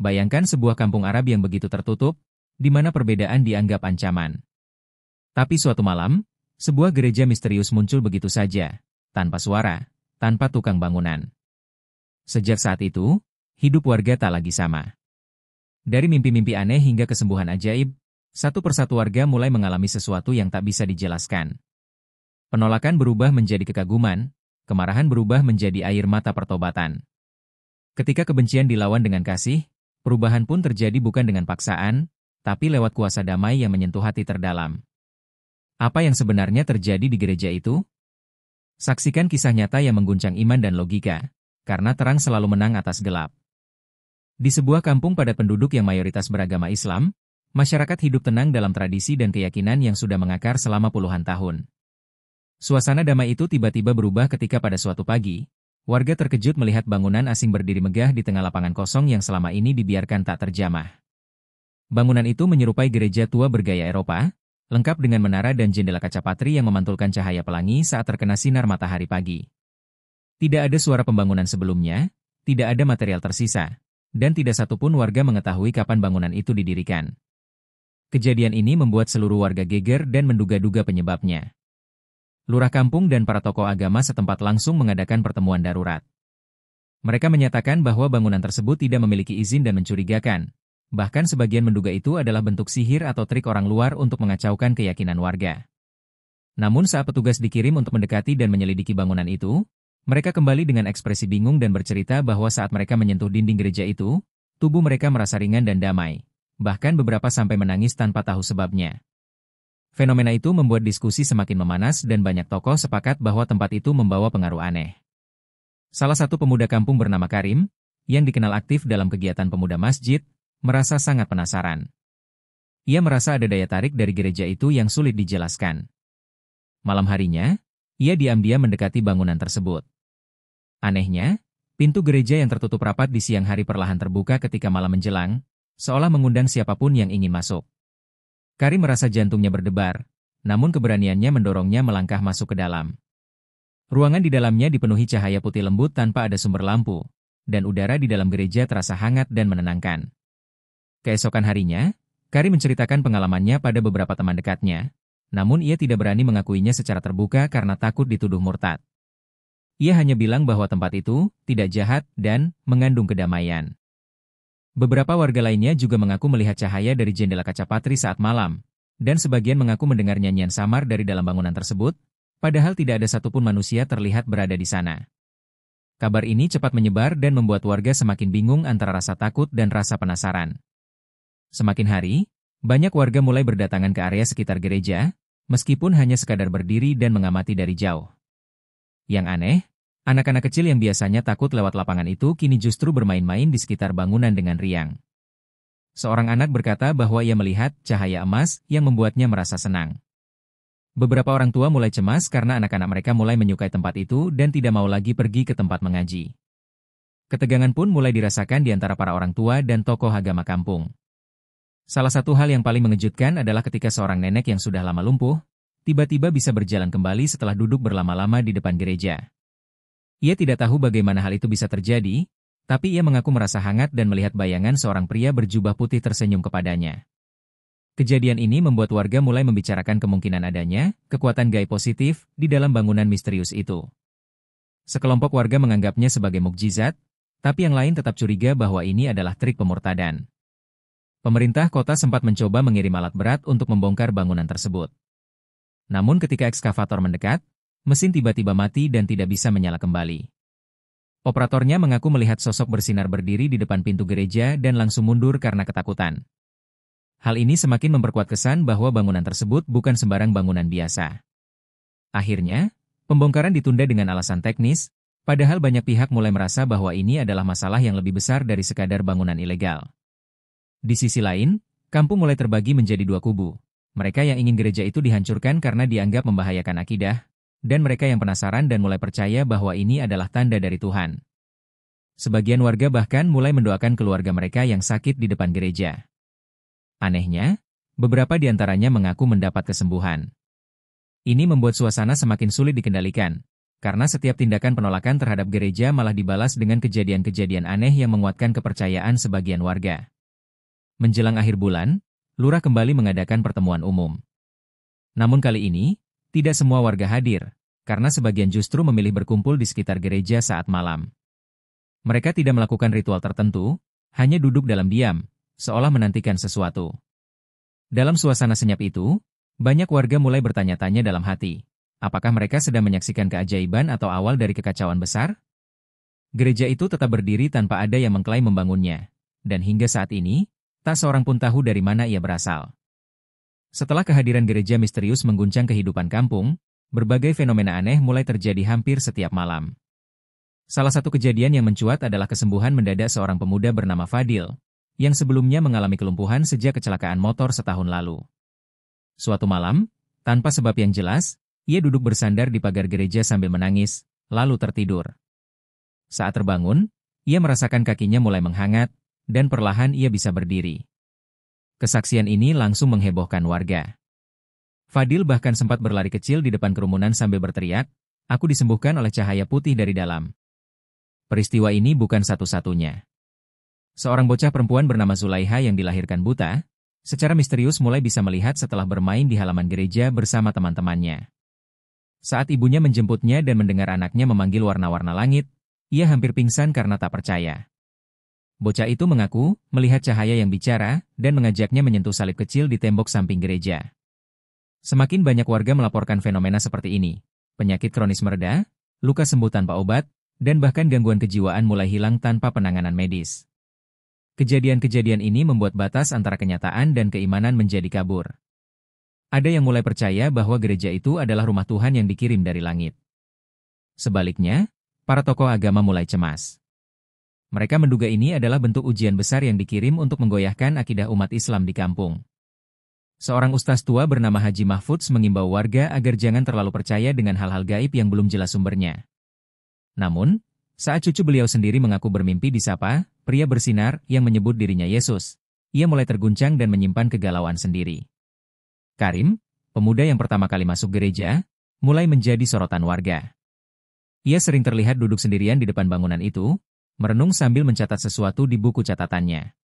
Bayangkan sebuah kampung Arab yang begitu tertutup, di mana perbedaan dianggap ancaman. Tapi suatu malam, sebuah gereja misterius muncul begitu saja, tanpa suara, tanpa tukang bangunan. Sejak saat itu, hidup warga tak lagi sama. Dari mimpi-mimpi aneh hingga kesembuhan ajaib, satu persatu warga mulai mengalami sesuatu yang tak bisa dijelaskan. Penolakan berubah menjadi kekaguman, kemarahan berubah menjadi air mata pertobatan. Ketika kebencian dilawan dengan kasih, perubahan pun terjadi bukan dengan paksaan, tapi lewat kuasa damai yang menyentuh hati terdalam. Apa yang sebenarnya terjadi di gereja itu? Saksikan kisah nyata yang mengguncang iman dan logika, karena terang selalu menang atas gelap. Di sebuah kampung padat penduduk yang mayoritas beragama Islam, masyarakat hidup tenang dalam tradisi dan keyakinan yang sudah mengakar selama puluhan tahun. Suasana damai itu tiba-tiba berubah ketika pada suatu pagi, warga terkejut melihat bangunan asing berdiri megah di tengah lapangan kosong yang selama ini dibiarkan tak terjamah. Bangunan itu menyerupai gereja tua bergaya Eropa, lengkap dengan menara dan jendela kaca patri yang memantulkan cahaya pelangi saat terkena sinar matahari pagi. Tidak ada suara pembangunan sebelumnya, tidak ada material tersisa, dan tidak satupun warga mengetahui kapan bangunan itu didirikan. Kejadian ini membuat seluruh warga geger dan menduga-duga penyebabnya. Lurah kampung dan para tokoh agama setempat langsung mengadakan pertemuan darurat. Mereka menyatakan bahwa bangunan tersebut tidak memiliki izin dan mencurigakan. Bahkan sebagian menduga itu adalah bentuk sihir atau trik orang luar untuk mengacaukan keyakinan warga. Namun saat petugas dikirim untuk mendekati dan menyelidiki bangunan itu, mereka kembali dengan ekspresi bingung dan bercerita bahwa saat mereka menyentuh dinding gereja itu, tubuh mereka merasa ringan dan damai. Bahkan beberapa sampai menangis tanpa tahu sebabnya. Fenomena itu membuat diskusi semakin memanas dan banyak tokoh sepakat bahwa tempat itu membawa pengaruh aneh. Salah satu pemuda kampung bernama Karim, yang dikenal aktif dalam kegiatan pemuda masjid, merasa sangat penasaran. Ia merasa ada daya tarik dari gereja itu yang sulit dijelaskan. Malam harinya, ia diam-diam mendekati bangunan tersebut. Anehnya, pintu gereja yang tertutup rapat di siang hari perlahan terbuka ketika malam menjelang, seolah mengundang siapapun yang ingin masuk. Karim merasa jantungnya berdebar, namun keberaniannya mendorongnya melangkah masuk ke dalam. Ruangan di dalamnya dipenuhi cahaya putih lembut tanpa ada sumber lampu, dan udara di dalam gereja terasa hangat dan menenangkan. Keesokan harinya, Karim menceritakan pengalamannya pada beberapa teman dekatnya, namun ia tidak berani mengakuinya secara terbuka karena takut dituduh murtad. Ia hanya bilang bahwa tempat itu tidak jahat dan mengandung kedamaian. Beberapa warga lainnya juga mengaku melihat cahaya dari jendela kaca patri saat malam, dan sebagian mengaku mendengar nyanyian samar dari dalam bangunan tersebut, padahal tidak ada satupun manusia terlihat berada di sana. Kabar ini cepat menyebar dan membuat warga semakin bingung antara rasa takut dan rasa penasaran. Semakin hari, banyak warga mulai berdatangan ke area sekitar gereja, meskipun hanya sekadar berdiri dan mengamati dari jauh. Yang aneh, anak-anak kecil yang biasanya takut lewat lapangan itu kini justru bermain-main di sekitar bangunan dengan riang. Seorang anak berkata bahwa ia melihat cahaya emas yang membuatnya merasa senang. Beberapa orang tua mulai cemas karena anak-anak mereka mulai menyukai tempat itu dan tidak mau lagi pergi ke tempat mengaji. Ketegangan pun mulai dirasakan di antara para orang tua dan tokoh agama kampung. Salah satu hal yang paling mengejutkan adalah ketika seorang nenek yang sudah lama lumpuh, tiba-tiba bisa berjalan kembali setelah duduk berlama-lama di depan gereja. Ia tidak tahu bagaimana hal itu bisa terjadi, tapi ia mengaku merasa hangat dan melihat bayangan seorang pria berjubah putih tersenyum kepadanya. Kejadian ini membuat warga mulai membicarakan kemungkinan adanya kekuatan gaib positif di dalam bangunan misterius itu. Sekelompok warga menganggapnya sebagai mukjizat, tapi yang lain tetap curiga bahwa ini adalah trik pemurtadan. Pemerintah kota sempat mencoba mengirim alat berat untuk membongkar bangunan tersebut. Namun ketika ekskavator mendekat, mesin tiba-tiba mati dan tidak bisa menyala kembali. Operatornya mengaku melihat sosok bersinar berdiri di depan pintu gereja dan langsung mundur karena ketakutan. Hal ini semakin memperkuat kesan bahwa bangunan tersebut bukan sembarang bangunan biasa. Akhirnya, pembongkaran ditunda dengan alasan teknis, padahal banyak pihak mulai merasa bahwa ini adalah masalah yang lebih besar dari sekadar bangunan ilegal. Di sisi lain, kampung mulai terbagi menjadi dua kubu. Mereka yang ingin gereja itu dihancurkan karena dianggap membahayakan akidah, dan mereka yang penasaran dan mulai percaya bahwa ini adalah tanda dari Tuhan. Sebagian warga bahkan mulai mendoakan keluarga mereka yang sakit di depan gereja. Anehnya, beberapa di antaranya mengaku mendapat kesembuhan. Ini membuat suasana semakin sulit dikendalikan, Karena setiap tindakan penolakan terhadap gereja malah dibalas dengan kejadian-kejadian aneh yang menguatkan kepercayaan sebagian warga. Menjelang akhir bulan, lurah kembali mengadakan pertemuan umum. Namun kali ini, tidak semua warga hadir, karena sebagian justru memilih berkumpul di sekitar gereja saat malam. Mereka tidak melakukan ritual tertentu, hanya duduk dalam diam, seolah menantikan sesuatu. Dalam suasana senyap itu, banyak warga mulai bertanya-tanya dalam hati. Apakah mereka sedang menyaksikan keajaiban atau awal dari kekacauan besar? Gereja itu tetap berdiri tanpa ada yang mengklaim membangunnya. Dan hingga saat ini, tak seorang pun tahu dari mana ia berasal. Setelah kehadiran gereja misterius mengguncang kehidupan kampung, berbagai fenomena aneh mulai terjadi hampir setiap malam. Salah satu kejadian yang mencuat adalah kesembuhan mendadak seorang pemuda bernama Fadil, yang sebelumnya mengalami kelumpuhan sejak kecelakaan motor setahun lalu. Suatu malam, tanpa sebab yang jelas, ia duduk bersandar di pagar gereja sambil menangis, lalu tertidur. Saat terbangun, ia merasakan kakinya mulai menghangat, dan perlahan ia bisa berdiri. Kesaksian ini langsung menghebohkan warga. Fadil bahkan sempat berlari kecil di depan kerumunan sambil berteriak, "Aku disembuhkan oleh cahaya putih dari dalam." Peristiwa ini bukan satu-satunya. Seorang bocah perempuan bernama Zulaiha yang dilahirkan buta, secara misterius mulai bisa melihat setelah bermain di halaman gereja bersama teman-temannya. Saat ibunya menjemputnya dan mendengar anaknya memanggil warna-warna langit, ia hampir pingsan karena tak percaya. Bocah itu mengaku melihat cahaya yang bicara dan mengajaknya menyentuh salib kecil di tembok samping gereja. Semakin banyak warga melaporkan fenomena seperti ini. Penyakit kronis mereda, luka sembuh tanpa obat, dan bahkan gangguan kejiwaan mulai hilang tanpa penanganan medis. Kejadian-kejadian ini membuat batas antara kenyataan dan keimanan menjadi kabur. Ada yang mulai percaya bahwa gereja itu adalah rumah Tuhan yang dikirim dari langit. Sebaliknya, para tokoh agama mulai cemas. Mereka menduga ini adalah bentuk ujian besar yang dikirim untuk menggoyahkan akidah umat Islam di kampung. Seorang ustaz tua bernama Haji Mahfudz mengimbau warga agar jangan terlalu percaya dengan hal-hal gaib yang belum jelas sumbernya. Namun, saat cucu beliau sendiri mengaku bermimpi disapa pria bersinar yang menyebut dirinya Yesus, ia mulai terguncang dan menyimpan kegalauan sendiri. Karim, pemuda yang pertama kali masuk gereja, mulai menjadi sorotan warga. Ia sering terlihat duduk sendirian di depan bangunan itu, merenung sambil mencatat sesuatu di buku catatannya.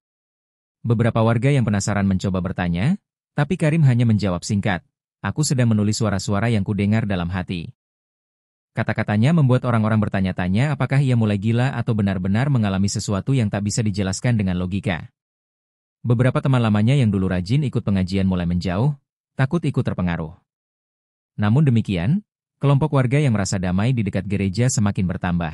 Beberapa warga yang penasaran mencoba bertanya, tapi Karim hanya menjawab singkat, "Aku sedang menulis suara-suara yang kudengar dalam hati." Kata-katanya membuat orang-orang bertanya-tanya apakah ia mulai gila atau benar-benar mengalami sesuatu yang tak bisa dijelaskan dengan logika. Beberapa teman lamanya yang dulu rajin ikut pengajian mulai menjauh, takut ikut terpengaruh. Namun demikian, kelompok warga yang merasa damai di dekat gereja semakin bertambah.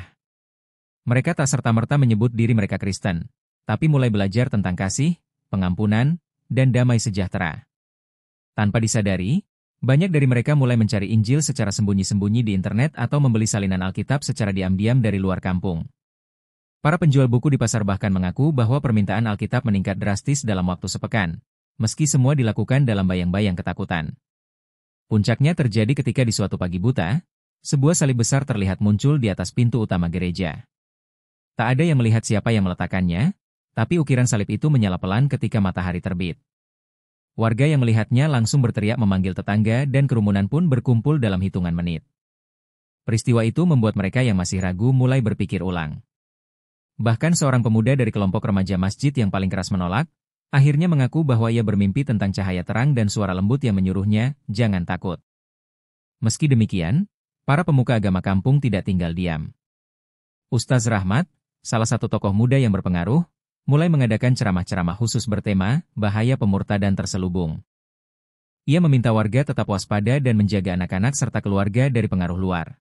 Mereka tak serta-merta menyebut diri mereka Kristen, tapi mulai belajar tentang kasih, pengampunan, dan damai sejahtera. Tanpa disadari, banyak dari mereka mulai mencari Injil secara sembunyi-sembunyi di internet atau membeli salinan Alkitab secara diam-diam dari luar kampung. Para penjual buku di pasar bahkan mengaku bahwa permintaan Alkitab meningkat drastis dalam waktu sepekan, meski semua dilakukan dalam bayang-bayang ketakutan. Puncaknya terjadi ketika di suatu pagi buta, sebuah salib besar terlihat muncul di atas pintu utama gereja. Tak ada yang melihat siapa yang meletakkannya, tapi ukiran salib itu menyala pelan ketika matahari terbit. Warga yang melihatnya langsung berteriak memanggil tetangga dan kerumunan pun berkumpul dalam hitungan menit. Peristiwa itu membuat mereka yang masih ragu mulai berpikir ulang. Bahkan seorang pemuda dari kelompok remaja masjid yang paling keras menolak, akhirnya mengaku bahwa ia bermimpi tentang cahaya terang dan suara lembut yang menyuruhnya, "Jangan takut." Meski demikian, para pemuka agama kampung tidak tinggal diam. Ustaz Rahmat, salah satu tokoh muda yang berpengaruh, mulai mengadakan ceramah-ceramah khusus bertema, bahaya pemurtadan terselubung. Ia meminta warga tetap waspada dan menjaga anak-anak serta keluarga dari pengaruh luar.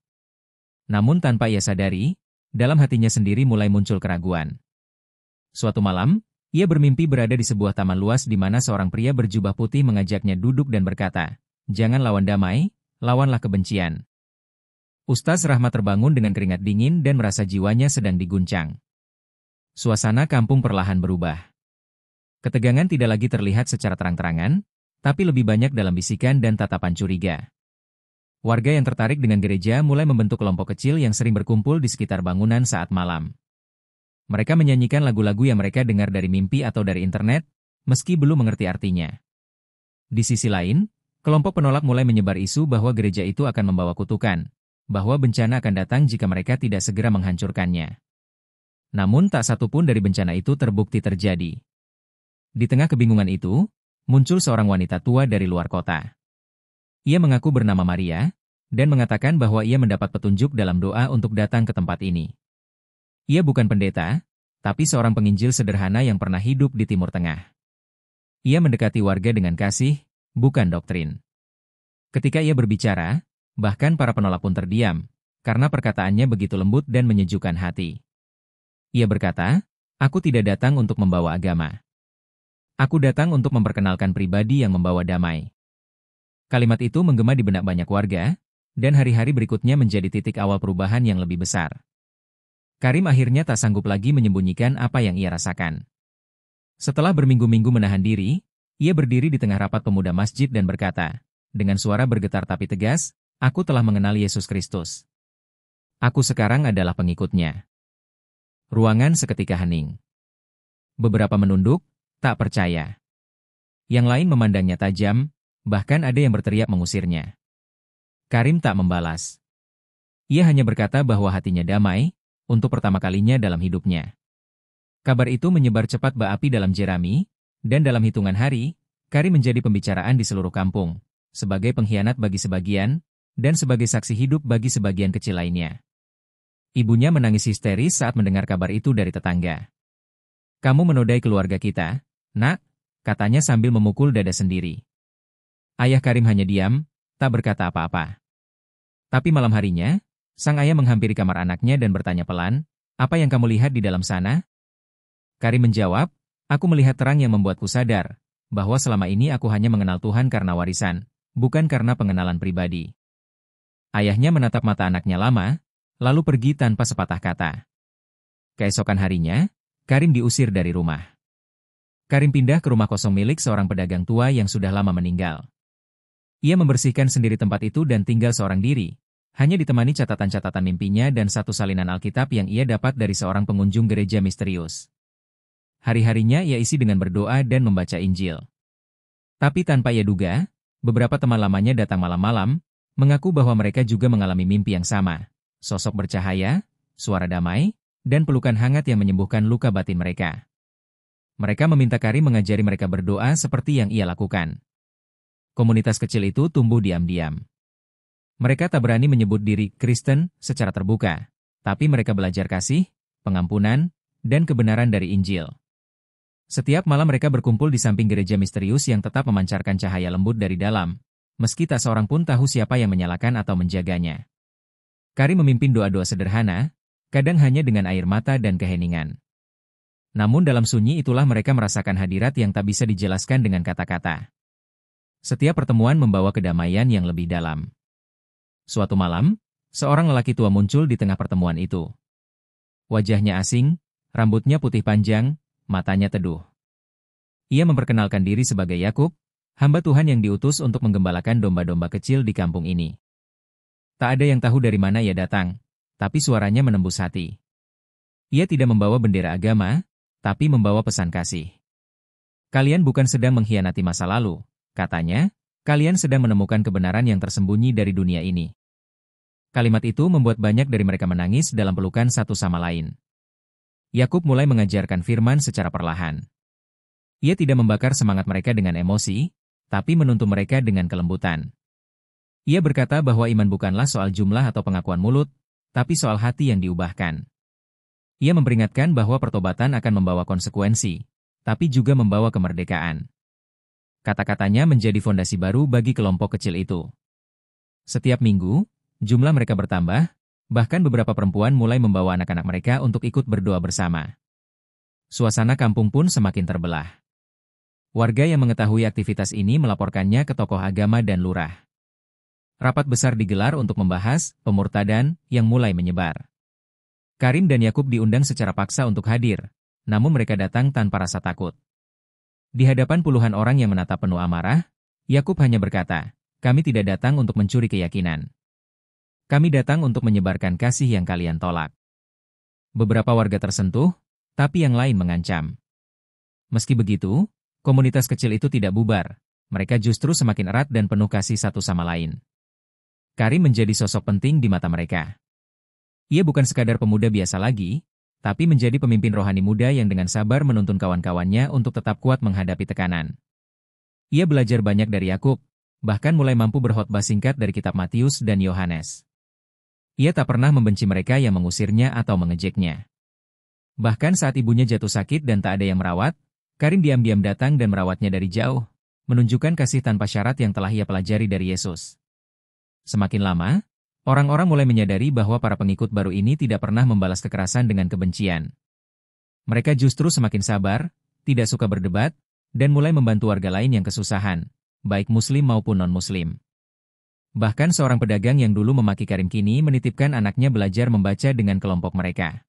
Namun tanpa ia sadari, dalam hatinya sendiri mulai muncul keraguan. Suatu malam, ia bermimpi berada di sebuah taman luas di mana seorang pria berjubah putih mengajaknya duduk dan berkata, "Jangan lawan damai, lawanlah kebencian." Ustaz Rahmat terbangun dengan keringat dingin dan merasa jiwanya sedang diguncang. Suasana kampung perlahan berubah. Ketegangan tidak lagi terlihat secara terang-terangan, tapi lebih banyak dalam bisikan dan tatapan curiga. Warga yang tertarik dengan gereja mulai membentuk kelompok kecil yang sering berkumpul di sekitar bangunan saat malam. Mereka menyanyikan lagu-lagu yang mereka dengar dari mimpi atau dari internet, meski belum mengerti artinya. Di sisi lain, kelompok penolak mulai menyebar isu bahwa gereja itu akan membawa kutukan, bahwa bencana akan datang jika mereka tidak segera menghancurkannya. Namun tak satu pun dari bencana itu terbukti terjadi. Di tengah kebingungan itu, muncul seorang wanita tua dari luar kota. Ia mengaku bernama Maria, dan mengatakan bahwa ia mendapat petunjuk dalam doa untuk datang ke tempat ini. Ia bukan pendeta, tapi seorang penginjil sederhana yang pernah hidup di Timur Tengah. Ia mendekati warga dengan kasih, bukan doktrin. Ketika ia berbicara, bahkan para penolak pun terdiam, karena perkataannya begitu lembut dan menyejukkan hati. Ia berkata, "Aku tidak datang untuk membawa agama. Aku datang untuk memperkenalkan pribadi yang membawa damai." Kalimat itu menggema di benak banyak warga, dan hari-hari berikutnya menjadi titik awal perubahan yang lebih besar. Karim akhirnya tak sanggup lagi menyembunyikan apa yang ia rasakan. Setelah berminggu-minggu menahan diri, ia berdiri di tengah rapat pemuda masjid dan berkata, dengan suara bergetar tapi tegas, "Aku telah mengenal Yesus Kristus. Aku sekarang adalah pengikutnya." Ruangan seketika hening. Beberapa menunduk, tak percaya. Yang lain memandangnya tajam, bahkan ada yang berteriak mengusirnya. Karim tak membalas. Ia hanya berkata bahwa hatinya damai, untuk pertama kalinya dalam hidupnya. Kabar itu menyebar cepat bak api dalam jerami, dan dalam hitungan hari, Karim menjadi pembicaraan di seluruh kampung, sebagai pengkhianat bagi sebagian, dan sebagai saksi hidup bagi sebagian kecil lainnya. Ibunya menangis histeris saat mendengar kabar itu dari tetangga. "Kamu menodai keluarga kita, Nak," katanya sambil memukul dada sendiri. Ayah Karim hanya diam, tak berkata apa-apa. Tapi malam harinya, sang ayah menghampiri kamar anaknya dan bertanya pelan, "Apa yang kamu lihat di dalam sana?" Karim menjawab, "Aku melihat terang yang membuatku sadar, bahwa selama ini aku hanya mengenal Tuhan karena warisan, bukan karena pengenalan pribadi." Ayahnya menatap mata anaknya lama, lalu pergi tanpa sepatah kata. Keesokan harinya, Karim diusir dari rumah. Karim pindah ke rumah kosong milik seorang pedagang tua yang sudah lama meninggal. Ia membersihkan sendiri tempat itu dan tinggal seorang diri, hanya ditemani catatan-catatan mimpinya dan satu salinan Alkitab yang ia dapat dari seorang pengunjung gereja misterius. Hari-harinya ia isi dengan berdoa dan membaca Injil. Tapi tanpa ia duga, beberapa teman lamanya datang malam-malam, mengaku bahwa mereka juga mengalami mimpi yang sama. Sosok bercahaya, suara damai, dan pelukan hangat yang menyembuhkan luka batin mereka. Mereka meminta Karim mengajari mereka berdoa seperti yang ia lakukan. Komunitas kecil itu tumbuh diam-diam. Mereka tak berani menyebut diri Kristen secara terbuka, tapi mereka belajar kasih, pengampunan, dan kebenaran dari Injil. Setiap malam mereka berkumpul di samping gereja misterius yang tetap memancarkan cahaya lembut dari dalam, meski tak seorang pun tahu siapa yang menyalakan atau menjaganya. Karim memimpin doa-doa sederhana, kadang hanya dengan air mata dan keheningan. Namun dalam sunyi itulah mereka merasakan hadirat yang tak bisa dijelaskan dengan kata-kata. Setiap pertemuan membawa kedamaian yang lebih dalam. Suatu malam, seorang lelaki tua muncul di tengah pertemuan itu. Wajahnya asing, rambutnya putih panjang, matanya teduh. Ia memperkenalkan diri sebagai Yakub, hamba Tuhan yang diutus untuk menggembalakan domba-domba kecil di kampung ini. Tak ada yang tahu dari mana ia datang, tapi suaranya menembus hati. Ia tidak membawa bendera agama, tapi membawa pesan kasih. "Kalian bukan sedang mengkhianati masa lalu," katanya, "kalian sedang menemukan kebenaran yang tersembunyi dari dunia ini." Kalimat itu membuat banyak dari mereka menangis dalam pelukan satu sama lain. Yakub mulai mengajarkan firman secara perlahan. Ia tidak membakar semangat mereka dengan emosi, tapi menuntun mereka dengan kelembutan. Ia berkata bahwa iman bukanlah soal jumlah atau pengakuan mulut, tapi soal hati yang diubahkan. Ia memperingatkan bahwa pertobatan akan membawa konsekuensi, tapi juga membawa kemerdekaan. Kata-katanya menjadi fondasi baru bagi kelompok kecil itu. Setiap minggu, jumlah mereka bertambah, bahkan beberapa perempuan mulai membawa anak-anak mereka untuk ikut berdoa bersama. Suasana kampung pun semakin terbelah. Warga yang mengetahui aktivitas ini melaporkannya ke tokoh agama dan lurah. Rapat besar digelar untuk membahas pemurtadan yang mulai menyebar. Karim dan Yakub diundang secara paksa untuk hadir, namun mereka datang tanpa rasa takut. Di hadapan puluhan orang yang menatap penuh amarah, Yakub hanya berkata, "Kami tidak datang untuk mencuri keyakinan. Kami datang untuk menyebarkan kasih yang kalian tolak." Beberapa warga tersentuh, tapi yang lain mengancam. Meski begitu, komunitas kecil itu tidak bubar, mereka justru semakin erat dan penuh kasih satu sama lain. Karim menjadi sosok penting di mata mereka. Ia bukan sekadar pemuda biasa lagi, tapi menjadi pemimpin rohani muda yang dengan sabar menuntun kawan-kawannya untuk tetap kuat menghadapi tekanan. Ia belajar banyak dari Yakub, bahkan mulai mampu berkhotbah singkat dari kitab Matius dan Yohanes. Ia tak pernah membenci mereka yang mengusirnya atau mengejeknya. Bahkan saat ibunya jatuh sakit dan tak ada yang merawat, Karim diam-diam datang dan merawatnya dari jauh, menunjukkan kasih tanpa syarat yang telah ia pelajari dari Yesus. Semakin lama, orang-orang mulai menyadari bahwa para pengikut baru ini tidak pernah membalas kekerasan dengan kebencian. Mereka justru semakin sabar, tidak suka berdebat, dan mulai membantu warga lain yang kesusahan, baik Muslim maupun non-Muslim. Bahkan seorang pedagang yang dulu memaki Karim kini menitipkan anaknya belajar membaca dengan kelompok mereka.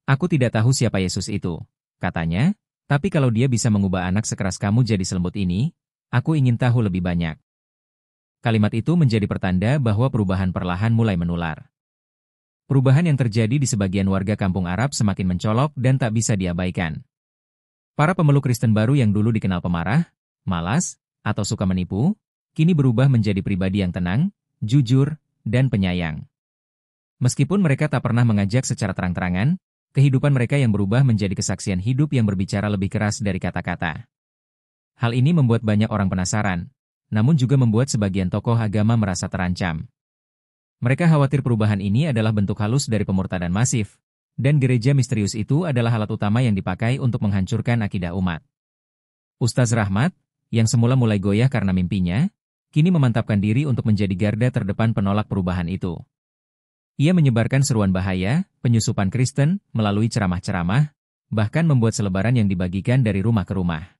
"Aku tidak tahu siapa Yesus itu," katanya, "tapi kalau dia bisa mengubah anak sekeras kamu jadi selembut ini, aku ingin tahu lebih banyak." Kalimat itu menjadi pertanda bahwa perubahan perlahan mulai menular. Perubahan yang terjadi di sebagian warga kampung Arab semakin mencolok dan tak bisa diabaikan. Para pemeluk Kristen baru yang dulu dikenal pemarah, malas, atau suka menipu, kini berubah menjadi pribadi yang tenang, jujur, dan penyayang. Meskipun mereka tak pernah mengajak secara terang-terangan, kehidupan mereka yang berubah menjadi kesaksian hidup yang berbicara lebih keras dari kata-kata. Hal ini membuat banyak orang penasaran, namun juga membuat sebagian tokoh agama merasa terancam. Mereka khawatir perubahan ini adalah bentuk halus dari pemurtadan masif, dan gereja misterius itu adalah alat utama yang dipakai untuk menghancurkan akidah umat. Ustaz Rahmat, yang semula mulai goyah karena mimpinya, kini memantapkan diri untuk menjadi garda terdepan penolak perubahan itu. Ia menyebarkan seruan bahaya, penyusupan Kristen, melalui ceramah-ceramah, bahkan membuat selebaran yang dibagikan dari rumah ke rumah.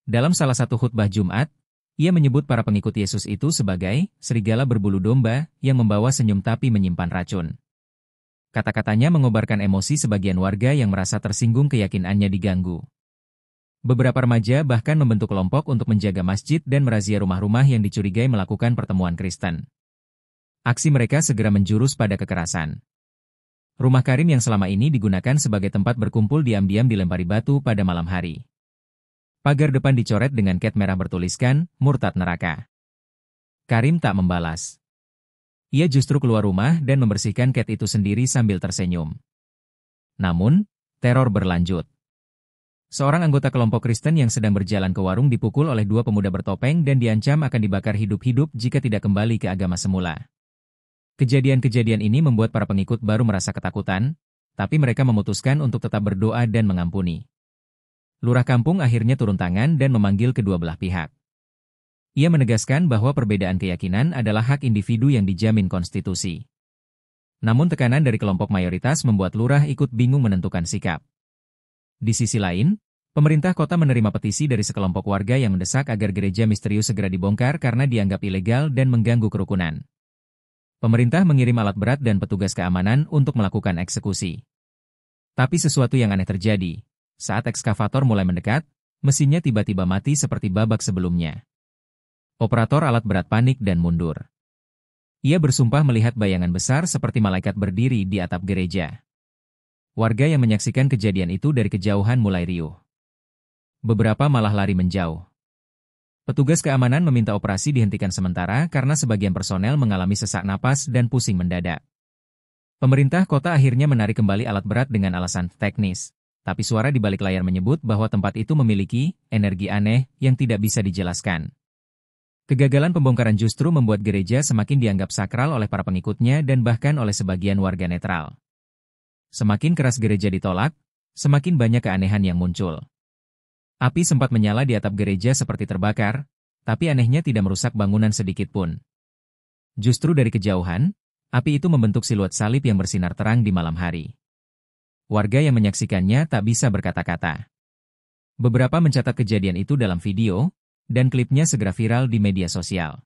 Dalam salah satu khutbah Jumat, ia menyebut para pengikut Yesus itu sebagai serigala berbulu domba yang membawa senyum tapi menyimpan racun. Kata-katanya mengobarkan emosi sebagian warga yang merasa tersinggung keyakinannya diganggu. Beberapa remaja bahkan membentuk kelompok untuk menjaga masjid dan merazia rumah-rumah yang dicurigai melakukan pertemuan Kristen. Aksi mereka segera menjurus pada kekerasan. Rumah Karim yang selama ini digunakan sebagai tempat berkumpul diam-diam dilempari batu pada malam hari. Pagar depan dicoret dengan cat merah bertuliskan, "Murtad Neraka." Karim tak membalas. Ia justru keluar rumah dan membersihkan cat itu sendiri sambil tersenyum. Namun, teror berlanjut. Seorang anggota kelompok Kristen yang sedang berjalan ke warung dipukul oleh dua pemuda bertopeng dan diancam akan dibakar hidup-hidup jika tidak kembali ke agama semula. Kejadian-kejadian ini membuat para pengikut baru merasa ketakutan, tapi mereka memutuskan untuk tetap berdoa dan mengampuni. Lurah kampung akhirnya turun tangan dan memanggil kedua belah pihak. Ia menegaskan bahwa perbedaan keyakinan adalah hak individu yang dijamin konstitusi. Namun tekanan dari kelompok mayoritas membuat lurah ikut bingung menentukan sikap. Di sisi lain, pemerintah kota menerima petisi dari sekelompok warga yang mendesak agar gereja misterius segera dibongkar karena dianggap ilegal dan mengganggu kerukunan. Pemerintah mengirim alat berat dan petugas keamanan untuk melakukan eksekusi. Tapi sesuatu yang aneh terjadi. Saat ekskavator mulai mendekat, mesinnya tiba-tiba mati seperti babak sebelumnya. Operator alat berat panik dan mundur. Ia bersumpah melihat bayangan besar seperti malaikat berdiri di atap gereja. Warga yang menyaksikan kejadian itu dari kejauhan mulai riuh. Beberapa malah lari menjauh. Petugas keamanan meminta operasi dihentikan sementara karena sebagian personel mengalami sesak napas dan pusing mendadak. Pemerintah kota akhirnya menarik kembali alat berat dengan alasan teknis, tapi suara di balik layar menyebut bahwa tempat itu memiliki energi aneh yang tidak bisa dijelaskan. Kegagalan pembongkaran justru membuat gereja semakin dianggap sakral oleh para pengikutnya dan bahkan oleh sebagian warga netral. Semakin keras gereja ditolak, semakin banyak keanehan yang muncul. Api sempat menyala di atap gereja seperti terbakar, tapi anehnya tidak merusak bangunan sedikit pun. Justru dari kejauhan, api itu membentuk siluet salib yang bersinar terang di malam hari. Warga yang menyaksikannya tak bisa berkata-kata. Beberapa mencatat kejadian itu dalam video, dan klipnya segera viral di media sosial.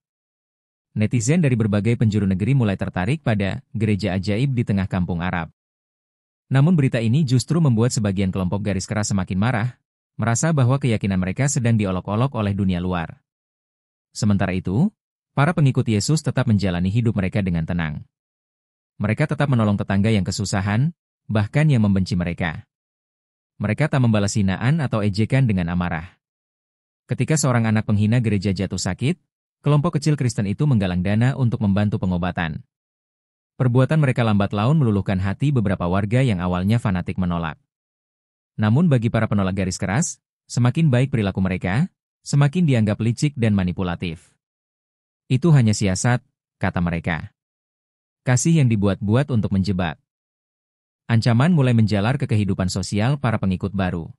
Netizen dari berbagai penjuru negeri mulai tertarik pada gereja ajaib di tengah kampung Arab. Namun berita ini justru membuat sebagian kelompok garis keras semakin marah, merasa bahwa keyakinan mereka sedang diolok-olok oleh dunia luar. Sementara itu, para pengikut Yesus tetap menjalani hidup mereka dengan tenang. Mereka tetap menolong tetangga yang kesusahan, bahkan yang membenci mereka. Mereka tak membalas hinaan atau ejekan dengan amarah. Ketika seorang anak penghina gereja jatuh sakit, Kelompok kecil Kristen itu menggalang dana untuk membantu pengobatan. Perbuatan mereka lambat laun meluluhkan hati beberapa warga yang awalnya fanatik menolak. Namun bagi para penolak garis keras, semakin baik perilaku mereka, semakin dianggap licik dan manipulatif. Itu hanya siasat, kata mereka. Kasih yang dibuat-buat untuk menjebak. Ancaman mulai menjalar ke kehidupan sosial para pengikut baru.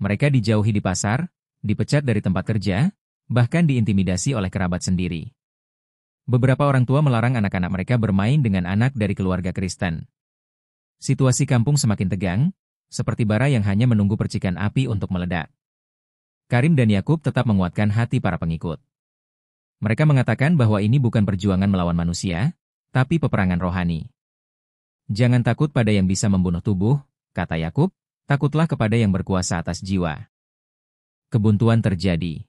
Mereka dijauhi di pasar, dipecat dari tempat kerja, bahkan diintimidasi oleh kerabat sendiri. Beberapa orang tua melarang anak-anak mereka bermain dengan anak dari keluarga Kristen. Situasi kampung semakin tegang, seperti bara yang hanya menunggu percikan api untuk meledak. Karim dan Yakub tetap menguatkan hati para pengikut. Mereka mengatakan bahwa ini bukan perjuangan melawan manusia, tapi peperangan rohani. Jangan takut pada yang bisa membunuh tubuh, kata Yakub, takutlah kepada yang berkuasa atas jiwa. Kebuntuan terjadi.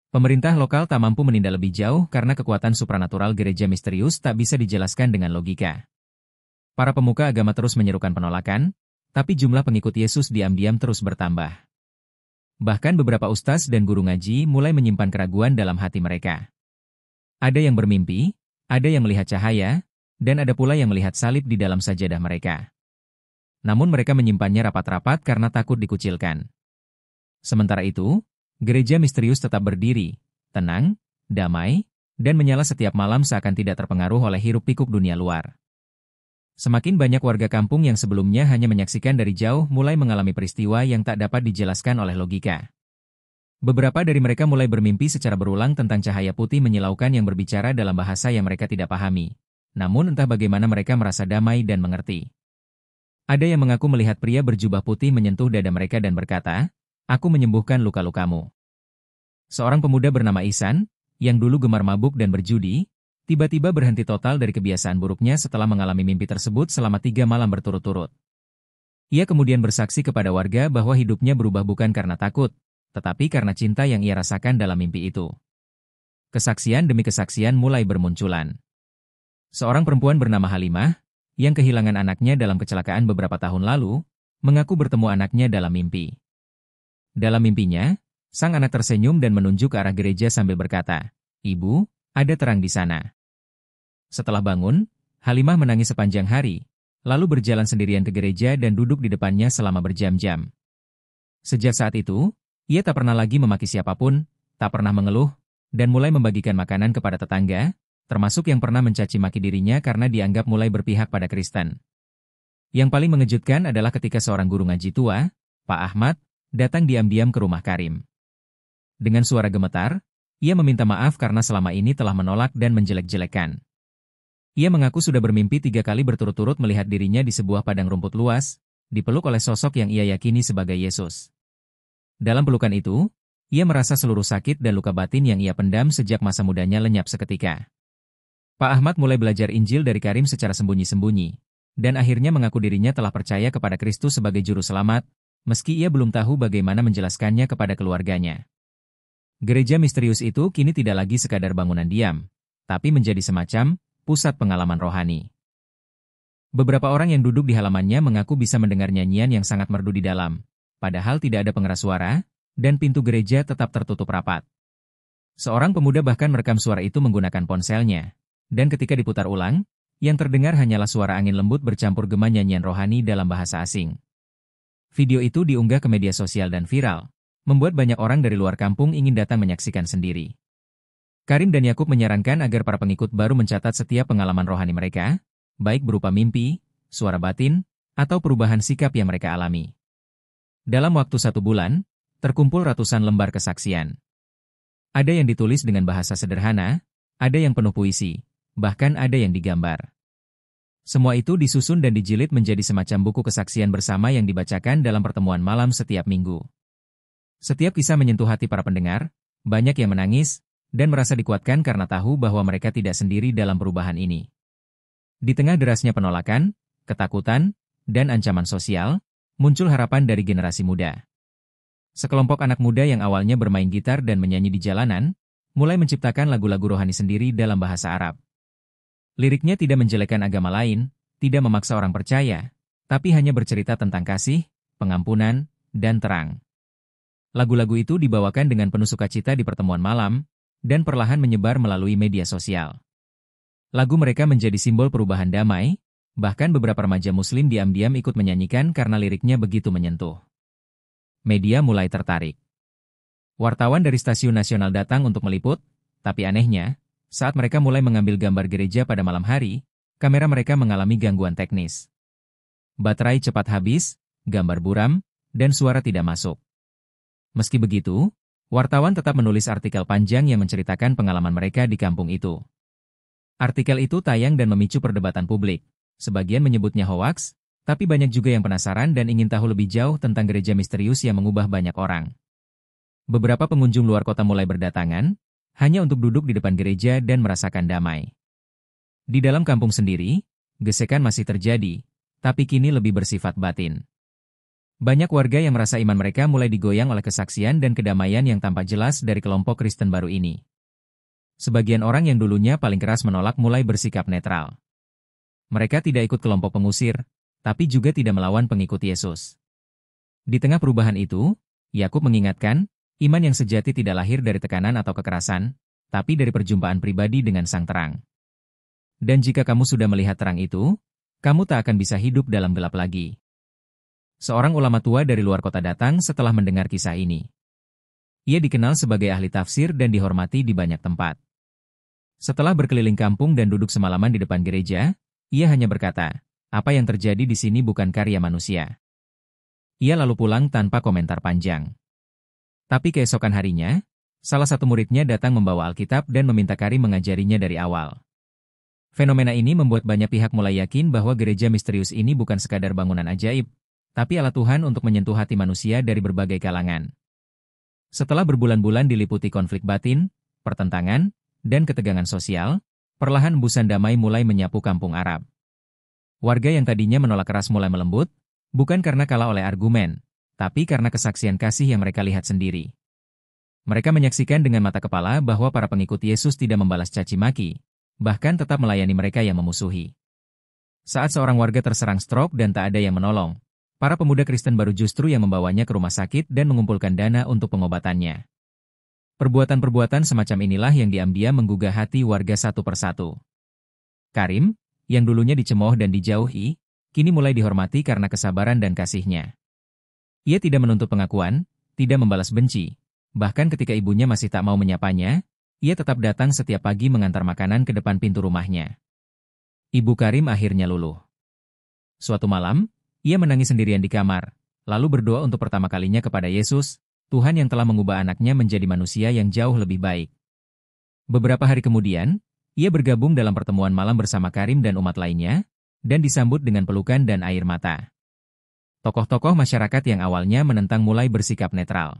Pemerintah lokal tak mampu menindak lebih jauh karena kekuatan supranatural gereja misterius tak bisa dijelaskan dengan logika. Para pemuka agama terus menyerukan penolakan, tapi jumlah pengikut Yesus diam-diam terus bertambah. Bahkan beberapa ustaz dan guru ngaji mulai menyimpan keraguan dalam hati mereka. Ada yang bermimpi, ada yang melihat cahaya, dan ada pula yang melihat salib di dalam sajadah mereka. Namun mereka menyimpannya rapat-rapat karena takut dikucilkan. Sementara itu, gereja misterius tetap berdiri, tenang, damai, dan menyala setiap malam seakan tidak terpengaruh oleh hiruk-pikuk dunia luar. Semakin banyak warga kampung yang sebelumnya hanya menyaksikan dari jauh mulai mengalami peristiwa yang tak dapat dijelaskan oleh logika. Beberapa dari mereka mulai bermimpi secara berulang tentang cahaya putih menyilaukan yang berbicara dalam bahasa yang mereka tidak pahami. Namun entah bagaimana mereka merasa damai dan mengerti. Ada yang mengaku melihat pria berjubah putih menyentuh dada mereka dan berkata, "Aku menyembuhkan luka-lukamu." Seorang pemuda bernama Ihsan, yang dulu gemar mabuk dan berjudi, tiba-tiba berhenti total dari kebiasaan buruknya setelah mengalami mimpi tersebut selama 3 malam berturut-turut. Ia kemudian bersaksi kepada warga bahwa hidupnya berubah bukan karena takut, tetapi karena cinta yang ia rasakan dalam mimpi itu. Kesaksian demi kesaksian mulai bermunculan. Seorang perempuan bernama Halimah, yang kehilangan anaknya dalam kecelakaan beberapa tahun lalu, mengaku bertemu anaknya dalam mimpi. Dalam mimpinya, sang anak tersenyum dan menunjuk ke arah gereja sambil berkata, "Ibu, ada terang di sana." Setelah bangun, Halimah menangis sepanjang hari, lalu berjalan sendirian ke gereja dan duduk di depannya selama berjam-jam. Sejak saat itu, ia tak pernah lagi memaki siapapun, tak pernah mengeluh, dan mulai membagikan makanan kepada tetangga, termasuk yang pernah mencaci maki dirinya karena dianggap mulai berpihak pada Kristen. Yang paling mengejutkan adalah ketika seorang guru ngaji tua, Pak Ahmad, datang diam-diam ke rumah Karim. Dengan suara gemetar, ia meminta maaf karena selama ini telah menolak dan menjelek-jelekan. Ia mengaku sudah bermimpi 3 kali berturut-turut melihat dirinya di sebuah padang rumput luas, dipeluk oleh sosok yang ia yakini sebagai Yesus. Dalam pelukan itu, ia merasa seluruh sakit dan luka batin yang ia pendam sejak masa mudanya lenyap seketika. Pak Ahmad mulai belajar Injil dari Karim secara sembunyi-sembunyi, dan akhirnya mengaku dirinya telah percaya kepada Kristus sebagai juru selamat, meski ia belum tahu bagaimana menjelaskannya kepada keluarganya. Gereja misterius itu kini tidak lagi sekadar bangunan diam, tapi menjadi semacam pusat pengalaman rohani. Beberapa orang yang duduk di halamannya mengaku bisa mendengar nyanyian yang sangat merdu di dalam, padahal tidak ada pengeras suara, dan pintu gereja tetap tertutup rapat. Seorang pemuda bahkan merekam suara itu menggunakan ponselnya, dan ketika diputar ulang, yang terdengar hanyalah suara angin lembut bercampur gema nyanyian rohani dalam bahasa asing. Video itu diunggah ke media sosial dan viral, membuat banyak orang dari luar kampung ingin datang menyaksikan sendiri. Karim dan Yakub menyarankan agar para pengikut baru mencatat setiap pengalaman rohani mereka, baik berupa mimpi, suara batin, atau perubahan sikap yang mereka alami. Dalam waktu 1 bulan, terkumpul ratusan lembar kesaksian. Ada yang ditulis dengan bahasa sederhana, ada yang penuh puisi, bahkan ada yang digambar. Semua itu disusun dan dijilid menjadi semacam buku kesaksian bersama yang dibacakan dalam pertemuan malam setiap minggu. Setiap kisah menyentuh hati para pendengar, banyak yang menangis, dan merasa dikuatkan karena tahu bahwa mereka tidak sendiri dalam perubahan ini. Di tengah derasnya penolakan, ketakutan, dan ancaman sosial, muncul harapan dari generasi muda. Sekelompok anak muda yang awalnya bermain gitar dan menyanyi di jalanan, mulai menciptakan lagu-lagu rohani sendiri dalam bahasa Arab. Liriknya tidak menjelekkan agama lain, tidak memaksa orang percaya, tapi hanya bercerita tentang kasih, pengampunan, dan terang. Lagu-lagu itu dibawakan dengan penuh sukacita di pertemuan malam, dan perlahan menyebar melalui media sosial. Lagu mereka menjadi simbol perubahan damai, bahkan beberapa remaja Muslim diam-diam ikut menyanyikan karena liriknya begitu menyentuh. Media mulai tertarik. Wartawan dari stasiun nasional datang untuk meliput, tapi anehnya, saat mereka mulai mengambil gambar gereja pada malam hari, kamera mereka mengalami gangguan teknis. Baterai cepat habis, gambar buram, dan suara tidak masuk. Meski begitu, wartawan tetap menulis artikel panjang yang menceritakan pengalaman mereka di kampung itu. Artikel itu tayang dan memicu perdebatan publik. Sebagian menyebutnya hoaks, tapi banyak juga yang penasaran dan ingin tahu lebih jauh tentang gereja misterius yang mengubah banyak orang. Beberapa pengunjung luar kota mulai berdatangan, hanya untuk duduk di depan gereja dan merasakan damai. Di dalam kampung sendiri, gesekan masih terjadi, tapi kini lebih bersifat batin. Banyak warga yang merasa iman mereka mulai digoyang oleh kesaksian dan kedamaian yang tampak jelas dari kelompok Kristen baru ini. Sebagian orang yang dulunya paling keras menolak mulai bersikap netral. Mereka tidak ikut kelompok pengusir, tapi juga tidak melawan pengikut Yesus. Di tengah perubahan itu, Yakub mengingatkan, iman yang sejati tidak lahir dari tekanan atau kekerasan, tapi dari perjumpaan pribadi dengan Sang Terang. Dan jika kamu sudah melihat terang itu, kamu tak akan bisa hidup dalam gelap lagi. Seorang ulama tua dari luar kota datang setelah mendengar kisah ini. Ia dikenal sebagai ahli tafsir dan dihormati di banyak tempat. Setelah berkeliling kampung dan duduk semalaman di depan gereja, ia hanya berkata, apa yang terjadi di sini bukan karya manusia. Ia lalu pulang tanpa komentar panjang. Tapi keesokan harinya, salah satu muridnya datang membawa Alkitab dan meminta Karim mengajarinya dari awal. Fenomena ini membuat banyak pihak mulai yakin bahwa gereja misterius ini bukan sekadar bangunan ajaib, tapi alat Tuhan untuk menyentuh hati manusia dari berbagai kalangan. Setelah berbulan-bulan diliputi konflik batin, pertentangan, dan ketegangan sosial, perlahan embusan damai mulai menyapu kampung Arab. Warga yang tadinya menolak keras mulai melembut, bukan karena kalah oleh argumen, tapi karena kesaksian kasih yang mereka lihat sendiri. Mereka menyaksikan dengan mata kepala bahwa para pengikut Yesus tidak membalas caci maki, bahkan tetap melayani mereka yang memusuhi. Saat seorang warga terserang stroke dan tak ada yang menolong, para pemuda Kristen baru justru yang membawanya ke rumah sakit dan mengumpulkan dana untuk pengobatannya. Perbuatan-perbuatan semacam inilah yang diam-diam menggugah hati warga satu persatu. Karim, yang dulunya dicemooh dan dijauhi, kini mulai dihormati karena kesabaran dan kasihnya. Ia tidak menuntut pengakuan, tidak membalas benci, bahkan ketika ibunya masih tak mau menyapanya, ia tetap datang setiap pagi mengantar makanan ke depan pintu rumahnya. Ibu Karim akhirnya luluh. Suatu malam, ia menangis sendirian di kamar, lalu berdoa untuk pertama kalinya kepada Yesus, Tuhan yang telah mengubah anaknya menjadi manusia yang jauh lebih baik. Beberapa hari kemudian, ia bergabung dalam pertemuan malam bersama Karim dan umat lainnya, dan disambut dengan pelukan dan air mata. Tokoh-tokoh masyarakat yang awalnya menentang mulai bersikap netral.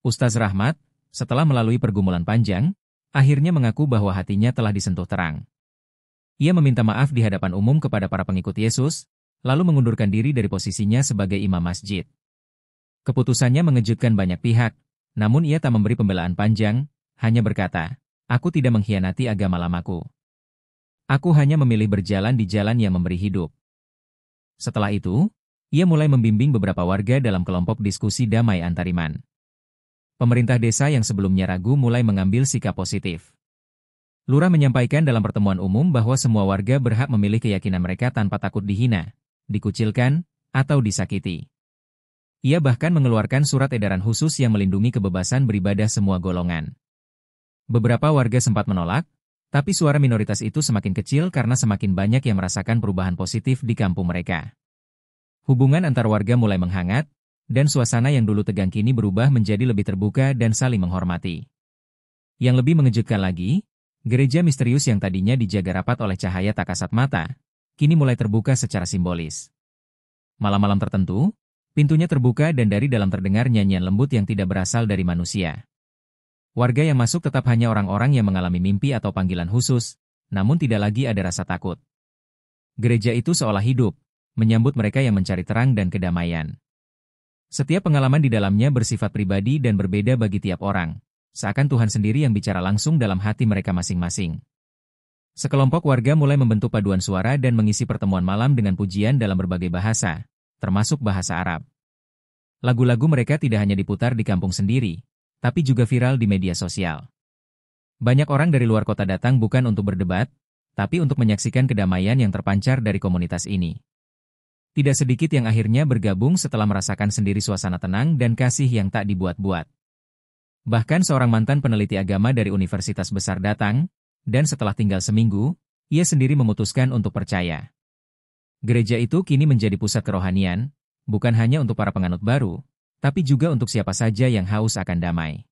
Ustaz Rahmat, setelah melalui pergumulan panjang, akhirnya mengaku bahwa hatinya telah disentuh terang. Ia meminta maaf di hadapan umum kepada para pengikut Yesus, lalu mengundurkan diri dari posisinya sebagai imam masjid. Keputusannya mengejutkan banyak pihak, namun ia tak memberi pembelaan panjang, hanya berkata, aku tidak mengkhianati agama lamaku. Aku hanya memilih berjalan di jalan yang memberi hidup. Setelah itu, ia mulai membimbing beberapa warga dalam kelompok diskusi damai antariman. Pemerintah desa yang sebelumnya ragu mulai mengambil sikap positif. Lurah menyampaikan dalam pertemuan umum bahwa semua warga berhak memilih keyakinan mereka tanpa takut dihina, dikucilkan, atau disakiti. Ia bahkan mengeluarkan surat edaran khusus yang melindungi kebebasan beribadah semua golongan. Beberapa warga sempat menolak, tapi suara minoritas itu semakin kecil karena semakin banyak yang merasakan perubahan positif di kampung mereka. Hubungan antar warga mulai menghangat, dan suasana yang dulu tegang kini berubah menjadi lebih terbuka dan saling menghormati. Yang lebih mengejutkan lagi, gereja misterius yang tadinya dijaga rapat oleh cahaya tak kasat mata, kini mulai terbuka secara simbolis. Malam-malam tertentu, pintunya terbuka dan dari dalam terdengar nyanyian lembut yang tidak berasal dari manusia. Warga yang masuk tetap hanya orang-orang yang mengalami mimpi atau panggilan khusus, namun tidak lagi ada rasa takut. Gereja itu seolah hidup, menyambut mereka yang mencari terang dan kedamaian. Setiap pengalaman di dalamnya bersifat pribadi dan berbeda bagi tiap orang, seakan Tuhan sendiri yang bicara langsung dalam hati mereka masing-masing. Sekelompok warga mulai membentuk paduan suara dan mengisi pertemuan malam dengan pujian dalam berbagai bahasa, termasuk bahasa Arab. Lagu-lagu mereka tidak hanya diputar di kampung sendiri, tapi juga viral di media sosial. Banyak orang dari luar kota datang bukan untuk berdebat, tapi untuk menyaksikan kedamaian yang terpancar dari komunitas ini. Tidak sedikit yang akhirnya bergabung setelah merasakan sendiri suasana tenang dan kasih yang tak dibuat-buat. Bahkan seorang mantan peneliti agama dari universitas besar datang, dan setelah tinggal seminggu, ia sendiri memutuskan untuk percaya. Gereja itu kini menjadi pusat kerohanian, bukan hanya untuk para penganut baru, tapi juga untuk siapa saja yang haus akan damai.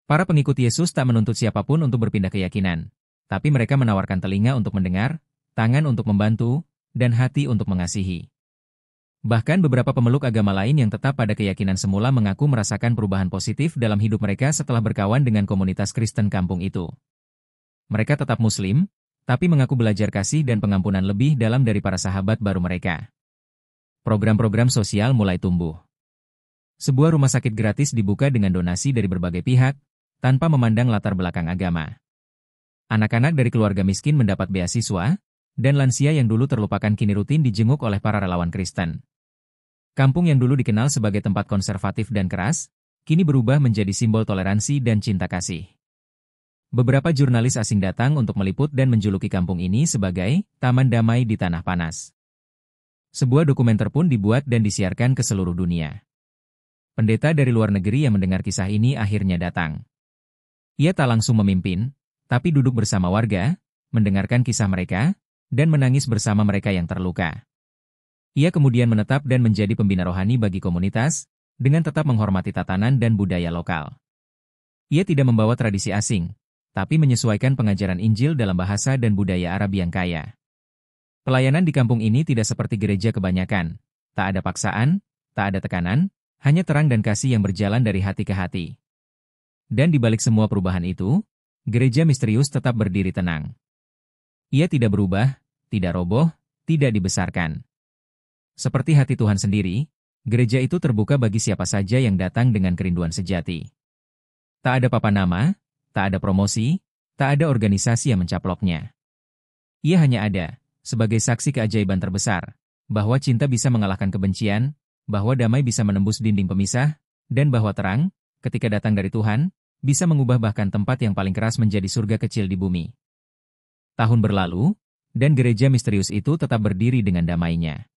Para pengikut Yesus tak menuntut siapapun untuk berpindah keyakinan, tapi mereka menawarkan telinga untuk mendengar, tangan untuk membantu, dan hati untuk mengasihi. Bahkan beberapa pemeluk agama lain yang tetap pada keyakinan semula mengaku merasakan perubahan positif dalam hidup mereka setelah berkawan dengan komunitas Kristen kampung itu. Mereka tetap Muslim, tapi mengaku belajar kasih dan pengampunan lebih dalam dari para sahabat baru mereka. Program-program sosial mulai tumbuh. Sebuah rumah sakit gratis dibuka dengan donasi dari berbagai pihak, tanpa memandang latar belakang agama. Anak-anak dari keluarga miskin mendapat beasiswa, dan lansia yang dulu terlupakan kini rutin dijenguk oleh para relawan Kristen. Kampung yang dulu dikenal sebagai tempat konservatif dan keras, kini berubah menjadi simbol toleransi dan cinta kasih. Beberapa jurnalis asing datang untuk meliput dan menjuluki kampung ini sebagai Taman Damai di Tanah Panas. Sebuah dokumenter pun dibuat dan disiarkan ke seluruh dunia. Pendeta dari luar negeri yang mendengar kisah ini akhirnya datang. Ia tak langsung memimpin, tapi duduk bersama warga, mendengarkan kisah mereka, dan menangis bersama mereka yang terluka. Ia kemudian menetap dan menjadi pembina rohani bagi komunitas, dengan tetap menghormati tatanan dan budaya lokal. Ia tidak membawa tradisi asing, tapi menyesuaikan pengajaran Injil dalam bahasa dan budaya Arab yang kaya. Pelayanan di kampung ini tidak seperti gereja kebanyakan, tak ada paksaan, tak ada tekanan, hanya terang dan kasih yang berjalan dari hati ke hati. Dan di balik semua perubahan itu, gereja misterius tetap berdiri tenang. Ia tidak berubah, tidak roboh, tidak dibesarkan. Seperti hati Tuhan sendiri, gereja itu terbuka bagi siapa saja yang datang dengan kerinduan sejati. Tak ada papan nama, tak ada promosi, tak ada organisasi yang mencaploknya. Ia hanya ada, sebagai saksi keajaiban terbesar, bahwa cinta bisa mengalahkan kebencian, bahwa damai bisa menembus dinding pemisah, dan bahwa terang, ketika datang dari Tuhan, bisa mengubah bahkan tempat yang paling keras menjadi surga kecil di bumi. Tahun berlalu, dan gereja misterius itu tetap berdiri dengan damainya.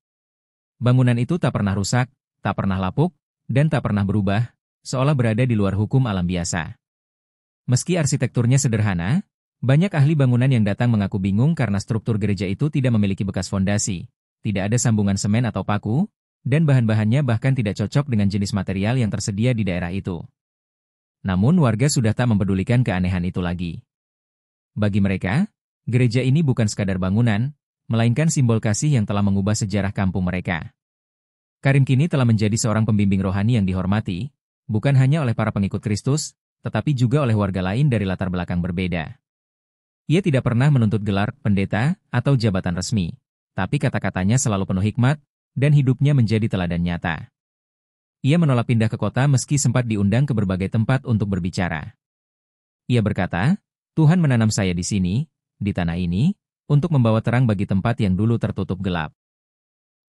Bangunan itu tak pernah rusak, tak pernah lapuk, dan tak pernah berubah, seolah berada di luar hukum alam biasa. Meski arsitekturnya sederhana, banyak ahli bangunan yang datang mengaku bingung karena struktur gereja itu tidak memiliki bekas fondasi, tidak ada sambungan semen atau paku, dan bahan-bahannya bahkan tidak cocok dengan jenis material yang tersedia di daerah itu. Namun warga sudah tak mempedulikan keanehan itu lagi. Bagi mereka, gereja ini bukan sekadar bangunan, melainkan simbol kasih yang telah mengubah sejarah kampung mereka. Karim kini telah menjadi seorang pembimbing rohani yang dihormati, bukan hanya oleh para pengikut Kristus, tetapi juga oleh warga lain dari latar belakang berbeda. Ia tidak pernah menuntut gelar pendeta atau jabatan resmi, tapi kata-katanya selalu penuh hikmat, dan hidupnya menjadi teladan nyata. Ia menolak pindah ke kota meski sempat diundang ke berbagai tempat untuk berbicara. Ia berkata, Tuhan menanam saya di sini, di tanah ini, untuk membawa terang bagi tempat yang dulu tertutup gelap.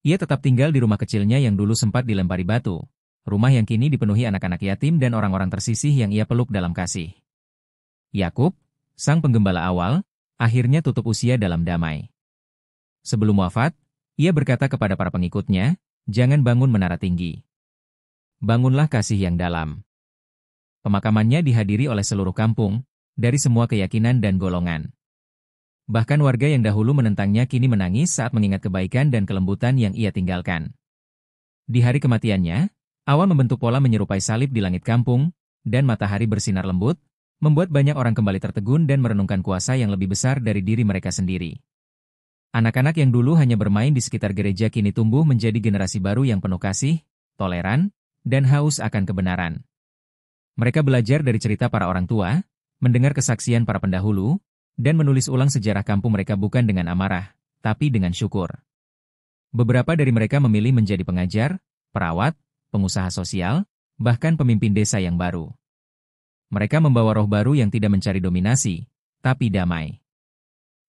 Ia tetap tinggal di rumah kecilnya yang dulu sempat dilempari batu, rumah yang kini dipenuhi anak-anak yatim dan orang-orang tersisih yang ia peluk dalam kasih. Yakub, sang penggembala awal, akhirnya tutup usia dalam damai. Sebelum wafat, ia berkata kepada para pengikutnya, jangan bangun menara tinggi. Bangunlah kasih yang dalam. Pemakamannya dihadiri oleh seluruh kampung, dari semua keyakinan dan golongan. Bahkan warga yang dahulu menentangnya kini menangis saat mengingat kebaikan dan kelembutan yang ia tinggalkan. Di hari kematiannya, awan membentuk pola menyerupai salib di langit kampung, dan matahari bersinar lembut, membuat banyak orang kembali tertegun dan merenungkan kuasa yang lebih besar dari diri mereka sendiri. Anak-anak yang dulu hanya bermain di sekitar gereja kini tumbuh menjadi generasi baru yang penuh kasih, toleran, dan haus akan kebenaran. Mereka belajar dari cerita para orang tua, mendengar kesaksian para pendahulu, dan menulis ulang sejarah kampung mereka bukan dengan amarah, tapi dengan syukur. Beberapa dari mereka memilih menjadi pengajar, perawat, pengusaha sosial, bahkan pemimpin desa yang baru. Mereka membawa roh baru yang tidak mencari dominasi, tapi damai.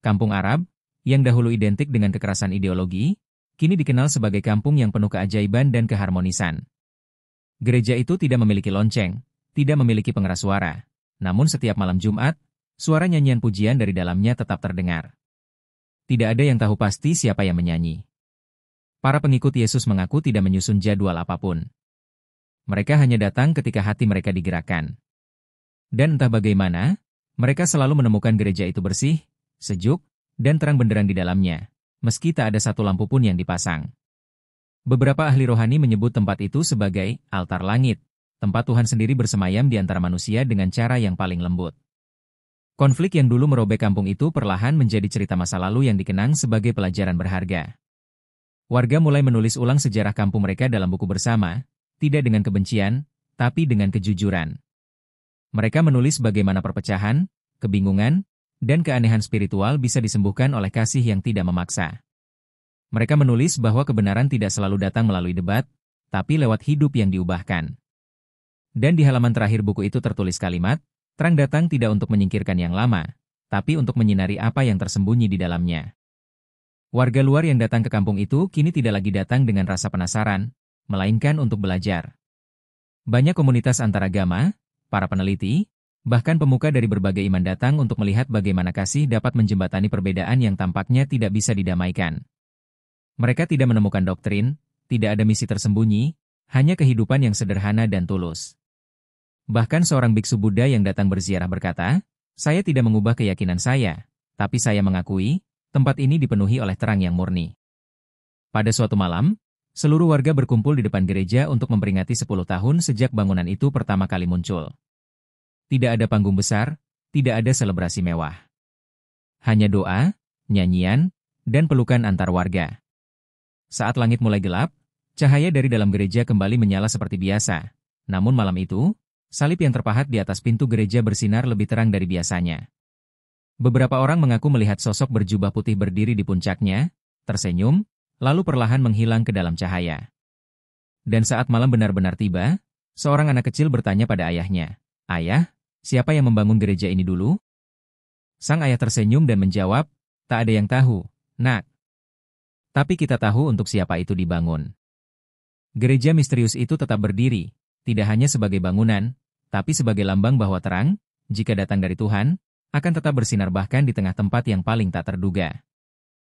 Kampung Arab, yang dahulu identik dengan kekerasan ideologi, kini dikenal sebagai kampung yang penuh keajaiban dan keharmonisan. Gereja itu tidak memiliki lonceng, tidak memiliki pengeras suara, namun setiap malam Jumat, suara nyanyian pujian dari dalamnya tetap terdengar. Tidak ada yang tahu pasti siapa yang menyanyi. Para pengikut Yesus mengaku tidak menyusun jadwal apapun. Mereka hanya datang ketika hati mereka digerakkan. Dan entah bagaimana, mereka selalu menemukan gereja itu bersih, sejuk, dan terang benderang di dalamnya, meski tak ada satu lampu pun yang dipasang. Beberapa ahli rohani menyebut tempat itu sebagai altar langit, tempat Tuhan sendiri bersemayam di antara manusia dengan cara yang paling lembut. Konflik yang dulu merobek kampung itu perlahan menjadi cerita masa lalu yang dikenang sebagai pelajaran berharga. Warga mulai menulis ulang sejarah kampung mereka dalam buku bersama, tidak dengan kebencian, tapi dengan kejujuran. Mereka menulis bagaimana perpecahan, kebingungan, dan keanehan spiritual bisa disembuhkan oleh kasih yang tidak memaksa. Mereka menulis bahwa kebenaran tidak selalu datang melalui debat, tapi lewat hidup yang diubahkan. Dan di halaman terakhir buku itu tertulis kalimat, terang datang tidak untuk menyingkirkan yang lama, tapi untuk menyinari apa yang tersembunyi di dalamnya. Warga luar yang datang ke kampung itu kini tidak lagi datang dengan rasa penasaran, melainkan untuk belajar. Banyak komunitas antaragama, para peneliti, bahkan pemuka dari berbagai iman datang untuk melihat bagaimana kasih dapat menjembatani perbedaan yang tampaknya tidak bisa didamaikan. Mereka tidak menemukan doktrin, tidak ada misi tersembunyi, hanya kehidupan yang sederhana dan tulus. Bahkan seorang biksu Buddha yang datang berziarah berkata, "Saya tidak mengubah keyakinan saya, tapi saya mengakui, tempat ini dipenuhi oleh terang yang murni." Pada suatu malam, seluruh warga berkumpul di depan gereja untuk memperingati 10 tahun sejak bangunan itu pertama kali muncul. Tidak ada panggung besar, tidak ada selebrasi mewah. Hanya doa, nyanyian, dan pelukan antar warga. Saat langit mulai gelap, cahaya dari dalam gereja kembali menyala seperti biasa. Namun malam itu, salib yang terpahat di atas pintu gereja bersinar lebih terang dari biasanya. Beberapa orang mengaku melihat sosok berjubah putih berdiri di puncaknya, tersenyum, lalu perlahan menghilang ke dalam cahaya. Dan saat malam benar-benar tiba, seorang anak kecil bertanya pada ayahnya, "Ayah, siapa yang membangun gereja ini dulu?" Sang ayah tersenyum dan menjawab, "Tak ada yang tahu, Nak. Tapi kita tahu untuk siapa itu dibangun." Gereja misterius itu tetap berdiri, tidak hanya sebagai bangunan, tapi sebagai lambang bahwa terang, jika datang dari Tuhan, akan tetap bersinar bahkan di tengah tempat yang paling tak terduga.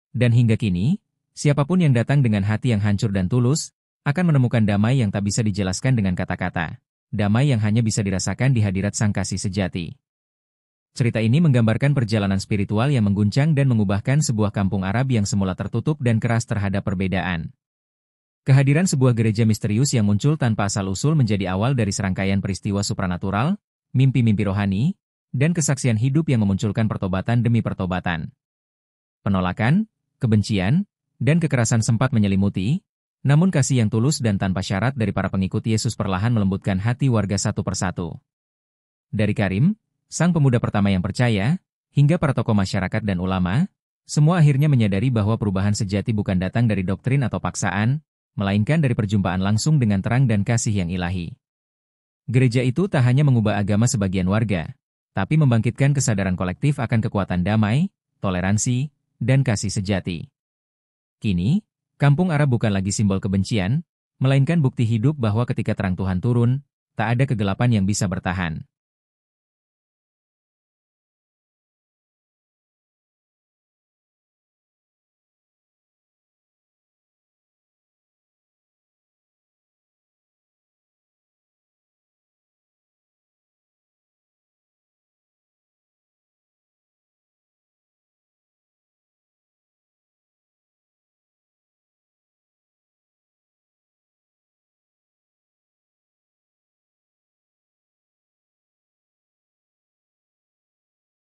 Dan hingga kini, siapapun yang datang dengan hati yang hancur dan tulus, akan menemukan damai yang tak bisa dijelaskan dengan kata-kata. Damai yang hanya bisa dirasakan di hadirat Sang Kasih sejati. Cerita ini menggambarkan perjalanan spiritual yang mengguncang dan mengubahkan sebuah kampung Arab yang semula tertutup dan keras terhadap perbedaan. Kehadiran sebuah gereja misterius yang muncul tanpa asal-usul menjadi awal dari serangkaian peristiwa supranatural, mimpi-mimpi rohani, dan kesaksian hidup yang memunculkan pertobatan demi pertobatan. Penolakan, kebencian, dan kekerasan sempat menyelimuti, namun kasih yang tulus dan tanpa syarat dari para pengikut Yesus perlahan melembutkan hati warga satu persatu. Dari Karim, sang pemuda pertama yang percaya, hingga para tokoh masyarakat dan ulama, semua akhirnya menyadari bahwa perubahan sejati bukan datang dari doktrin atau paksaan, melainkan dari perjumpaan langsung dengan terang dan kasih yang ilahi. Gereja itu tak hanya mengubah agama sebagian warga, tapi membangkitkan kesadaran kolektif akan kekuatan damai, toleransi, dan kasih sejati. Kini, kampung Arab bukan lagi simbol kebencian, melainkan bukti hidup bahwa ketika terang Tuhan turun, tak ada kegelapan yang bisa bertahan.